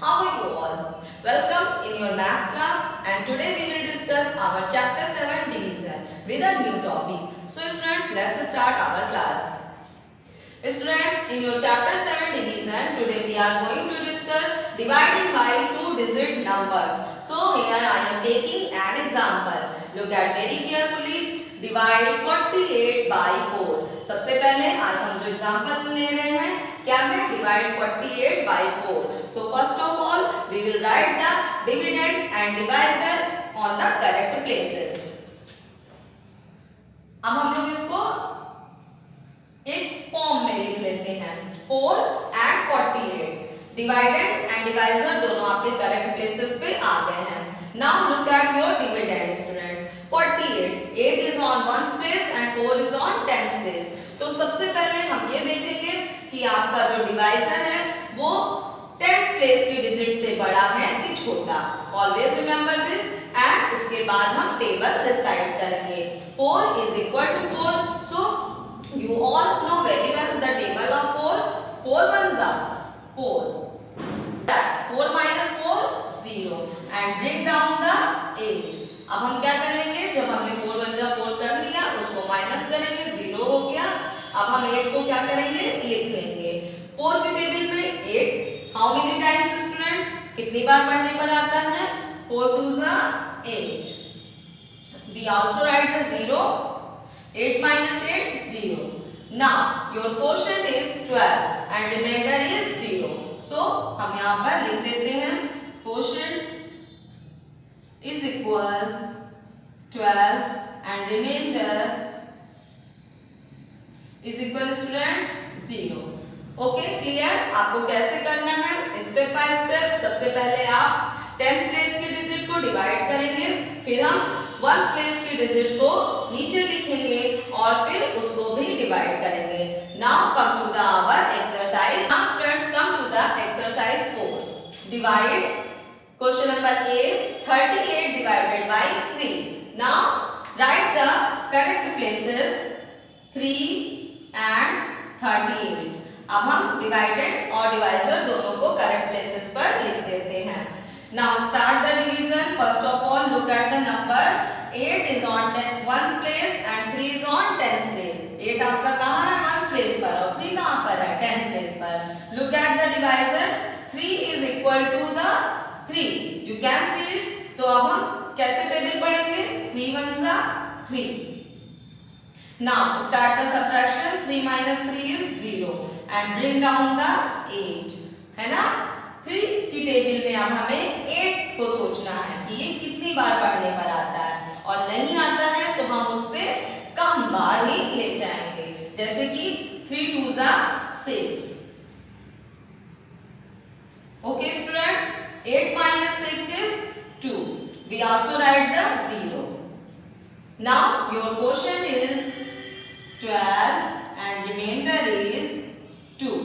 How are you all? Welcome in your maths class, and today we will discuss our chapter 7 division with a new topic. So students, let's start our class. Students, in your chapter 7 division, today we are going to discuss dividing by two-digit numbers. So here I am taking an example. Look at very carefully. Divide 48 by 4. सबसे पहले आज हम जो example ले रहे हैं क्या है? Divide 48 by 4. So first of all we will write the dividend and divisor on the correct places. अब हम लोग इसको एक फॉर्म में लिख लेते हैं. 4 and 48 डिवाइडेड एंड डिवाइजर दोनों आपके करेक्ट प्लेसेस पे आ गए हैं. Now look at your dividend students. 48 8 is on ones place and 4 is on tens place. तो सबसे पहले हम ये देखेंगे कि आपका जो डिवाइजर है वो टेंस प्लेस की डिजिट से बड़ा है कि छोटा. Always remember this. एंड उसके बाद हम टेबल रिसाइड करेंगे. 4 is equal to 4. So you all know very well the table of 4. 4 ones are 4. 4 minus 4 0 and bring down the 8. अब हम क्या कर लेंगे? जब हमने 4 1 जा 4 कर लिया उसको माइनस करेंगे, 0 हो गया. अब हम 8 को क्या करेंगे? लिख लेंगे. 4 के टेबल में 8 हाउ मेनी टाइम्स स्टूडेंट्स? कितनी बार पढ़ने पर आता है? 4 2 जा 8. We also write the 0. 8 minus 8 0. Now your quotient is 12 and remainder is 0. So हम यहाँ पर लिख देते हैं quotient is equal 12 and remainder is equal students 0. Okay clear? आपको कैसे करना है? Step by step. सबसे पहले आप टेंस प्लेस की डिजिट को डिवाइड करेंगे, फिर हम वंस प्लेस की डिजिट को नीचे लिखेंगे और फिर उसको भी डिवाइड करेंगे. Now come to the our exercise. Now students come to the exercise 4. Divide question number A 38 divided by 3. Now write the correct places 3 and 38. अब हम डिवाइडेड और डिवाइजर दोनों को करेक्ट प्लेसेस पर लिख देते हैं. Now start the division. First of all look at the number. 8 is on ones place and 3 is on tens place. 8 आपका कहाँ है? ones place पर और 3 कहाँ पर है? tens place पर. Look at the divisor. 3 is equal to the 3. You can see it. तो अब हम कैसे टेबल पढ़ेंगे? 3 1 जा 3. Now start the subtraction. 3 minus 3 is 0 and bring down the 8. है ना? 3 की टेबल में अब हमें 8 को सोचना है कि ये कितनी बार पढ़ने पर आता है, और नहीं आता है तो हम उससे कम बार ही ले जाएंगे. जैसे कि 3 2 जा 6. Okay students, 8 minus 6 is 2. We also write the 0. Now your quotient is 12 and remainder is 2.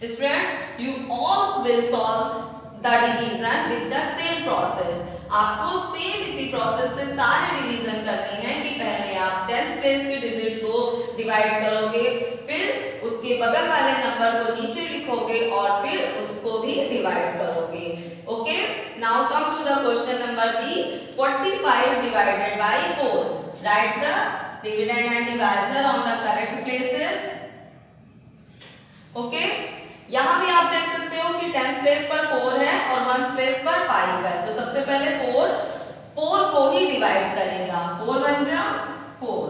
Students, you all will solve the division with the same process. आपको सेम इसी प्रोसेस से सारे डिवीजन करने हैं कि पहले आप टेंस प्लेस की डिजिट को डिवाइड करोगे, फिर उसके बगल वाले नंबर को नीचे लिखोगे और फिर उसको भी डिवाइड करोगे. Okay, now come to the question number B. 45 divided by 4. Write the dividend and divisor on the correct places. Okay, यहाँ भी आप देख सकते हो कि टेंस प्लेस पर 4 है और वंस प्लेस पर 5 है. तो सबसे पहले 4 को ही डिवाइड करेगा. 4 1 जा 4.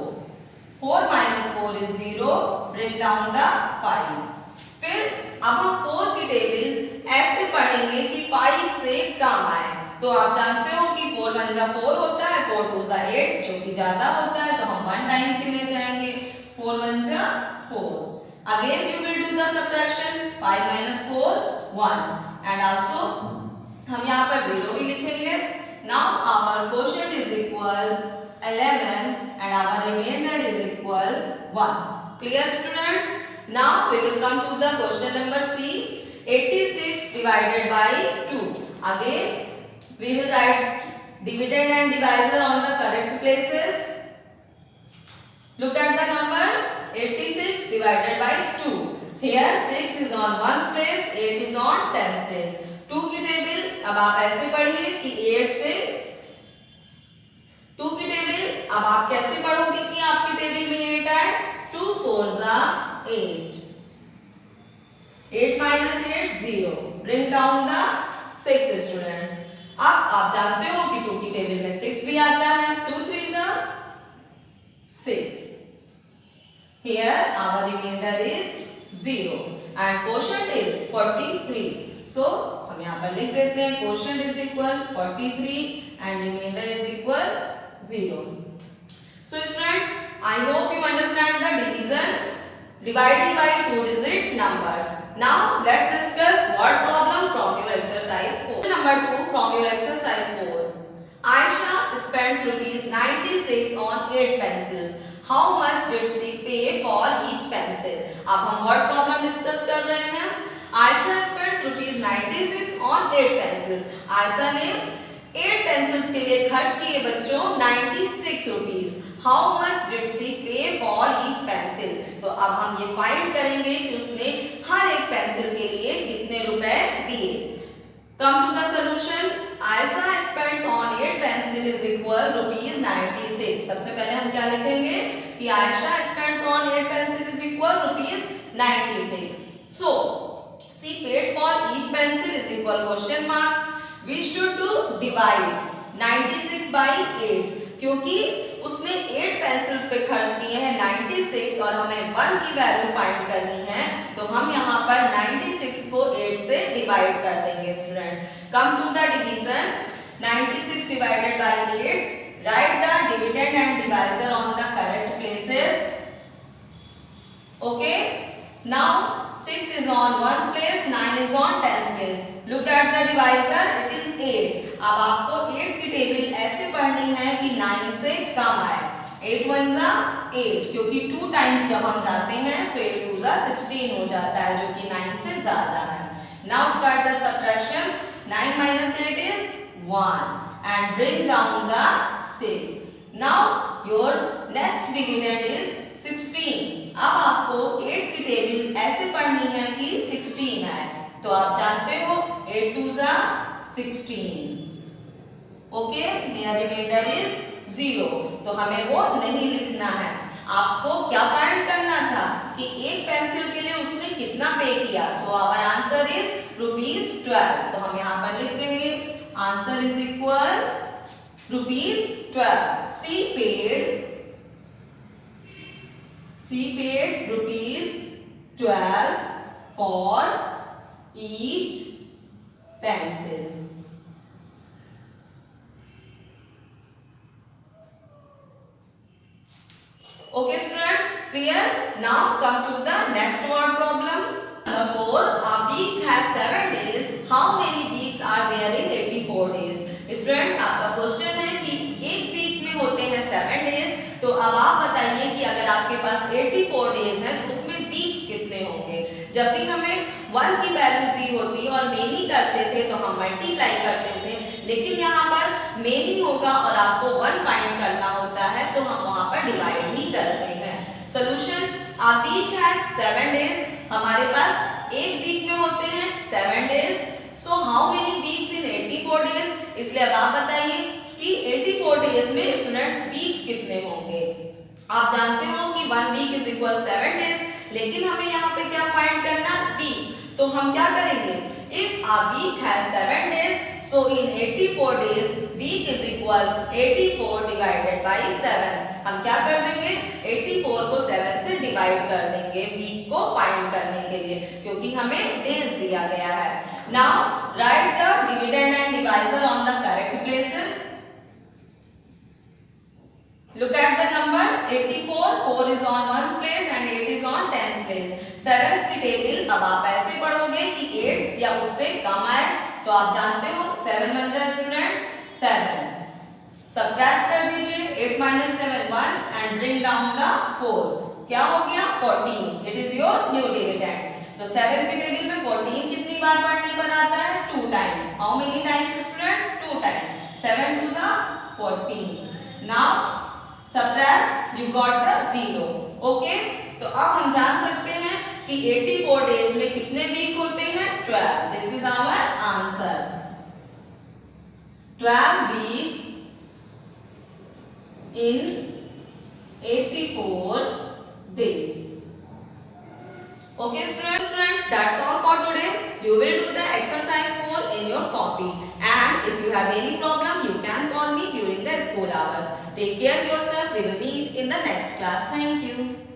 4 minus 4 is 0. Bring down the 5. फिर अब हम 4 की टेबल ऐसे पढ़ेंगे कि 5 से कम आए. तो आप जानते हो कि 4 1 जा 4 होता है, 4 2 जा 8 जो कि ज्यादा होता है, तो हम 1 टाइम्स ही ले जाएंगे. 4 1 जा 4. Again you will do the subtraction. 5 minus 4 1 and also हम यहाँ पर 0 भी लिखेंगे. Now our quotient is equal 11 and our remainder is equal 1. Clear students? Now we will come to the question number C. 86 divided by 2. Again we will write dividend and divisor on the correct places. Look at the number. 86 divided by 2. Here 6 is on ones place, 8 is on tens place. 2 अब आप ऐसे पढ़िए कि 8 से 2 की table, अब आप कैसे पढ़ोगे कि आपकी टेबल में 8 आए? 2 4 जा 8, 8 minus 8 0, bring down the 6 students. अब आप जानते हो कि 2 की टेबल में 6 भी आता है, 2 3 जा 6, here our remainder is 0 and quotient is 43, so हम यहाँ पर लिख देते हैं quotient is equal 43 and remainder is equal 0। So students, I hope you understand the division, dividing by 2-digit numbers. Now let's discuss word problem from your exercise 4. Number 2 from your exercise 4. Aisha spends ₹96 on 8 pencils. How much did she pay for each pencil? अब हम word problem discuss कर रहे हैं। Aisha spends ₹96 on 8 pencils. Ayesha ने 8 pencils के लिए खर्च किए बच्चों 96 rupees. How much did she पे फॉर ईच पेंसिल? तो अब हम ये फाइंड करेंगे कि उसने हर एक पेंसिल के लिए कितने रुपए दिए। Come to the solution, Ayesha spends on 8 pencil is equal ₹96। सबसे पहले हम क्या लिखेंगे कि Ayesha spends on 8 pencil is equal ₹96। So she paid for each pencil is equal question mark, we should do divide 96 by 8, क्योंकि उसने 8 पेंसिल्स पे खर्च किए हैं 96 और हमें 1 की वैल्यू फाइंड करनी है, तो हम यहाँ पर 96 को 8 से डिवाइड कर देंगे students. Come to the division, 96 divided by 8, write the dividend and divisor on the correct places. Okay, now 6 is on 1's place, 9 is on 10's place. Look at the divisor, it is 8. अब आपको 8 की table ऐसे पढ़नी है कि 9 से कम आए। 8 1 जा 8, क्योंकि 2 टाइम्स जब हम जाते हैं तो 8 2 जा 16 हो जाता है, जो कि 9 से ज्यादा है। Now start the subtraction. 9 minus 8 is 1 and bring down the 6. Now your next dividend is 16. अब आपको 8 की टेबल ऐसे पढ़नी है कि 16 है, तो आप जानते हो 8 2 जा 16। ओके, मेरा रिमाइंडर इज 0, तो हमें वो नहीं लिखना है। आपको क्या फाइंड करना था कि एक पेंसिल के लिए उसने कितना पे किया। सो आवर आंसर इज ₹12, तो हम यहाँ पर लिख देंगे answer is equal ₹12। She paid ₹12 for each pencil. Okay students, clear? Now come to the next word problem. Number 4, a week has 7 days. How many weeks are there in 84 days? Students, आपका question है कि एक week में होते हैं 7 days, तो अब आप बताइए कि अगर आपके पास 84 डेज हैं तो उसमें वीक्स कितने होंगे। जब भी हमें 1 की वैल्यू दी होती और मेनी करते थे तो हम मल्टीप्लाई करते थे, लेकिन यहाँ पर मेनी होगा और आपको 1 फाइंड करना होता है, तो हम वहाँ पर डिवाइड ही करते हैं। Solution, a week has 7 days, हमारे पास एक वीक में होते हैं 7 days. So how many weeks in 84 days? इसलिए अब आप बताइए कि 84 डेज में स्टूडेंट्स वीक्स कितने होंगे। आप जानते हो कि 1 वीक इज इक्वल 7 डेज, लेकिन हमें यहाँ पे क्या फाइंड करना, वीक। तो हम क्या करेंगे, if a week has 7 days, so in 84 days week is equal 84 divided by 7। हम क्या कर देंगे, 84 को 7 से डिवाइड कर देंगे वीक को फाइंड करने के लिए, क्योंकि हमें डेज दिया गया है। Now right the dividend and divisor on the correct places. Look at the number 84, 4 is on 1's place and 8 is on 10's place. 7 की टेबल अब आप ऐसे पढ़ोगे कि 8 या उससे कम आए, तो आप जानते हो 7 बन जाए स्टूडेंट 7। सब्ट्रैक्ट कर दीजिए, 8 minus 7 1 and bring down the 4, क्या हो गया 14। It is your new dividend. तो 7 की टेबल में 14 कितनी बार पढ़ने पर आता है, 2 times. How many times students, 2 times. 7 2 जा 14। Now subtract, you got the 0. Okay, तो अब हम जान सकते हैं कि 84 डेज में कितने वीक होते हैं, 12। This is our answer. 12 weeks in 84 days. Okay students, that's all for today. You will do the exercise 4 in your copy, and if you have any problem you can call me during the school hours. Take care of yourself. We will meet in the next class. Thank you.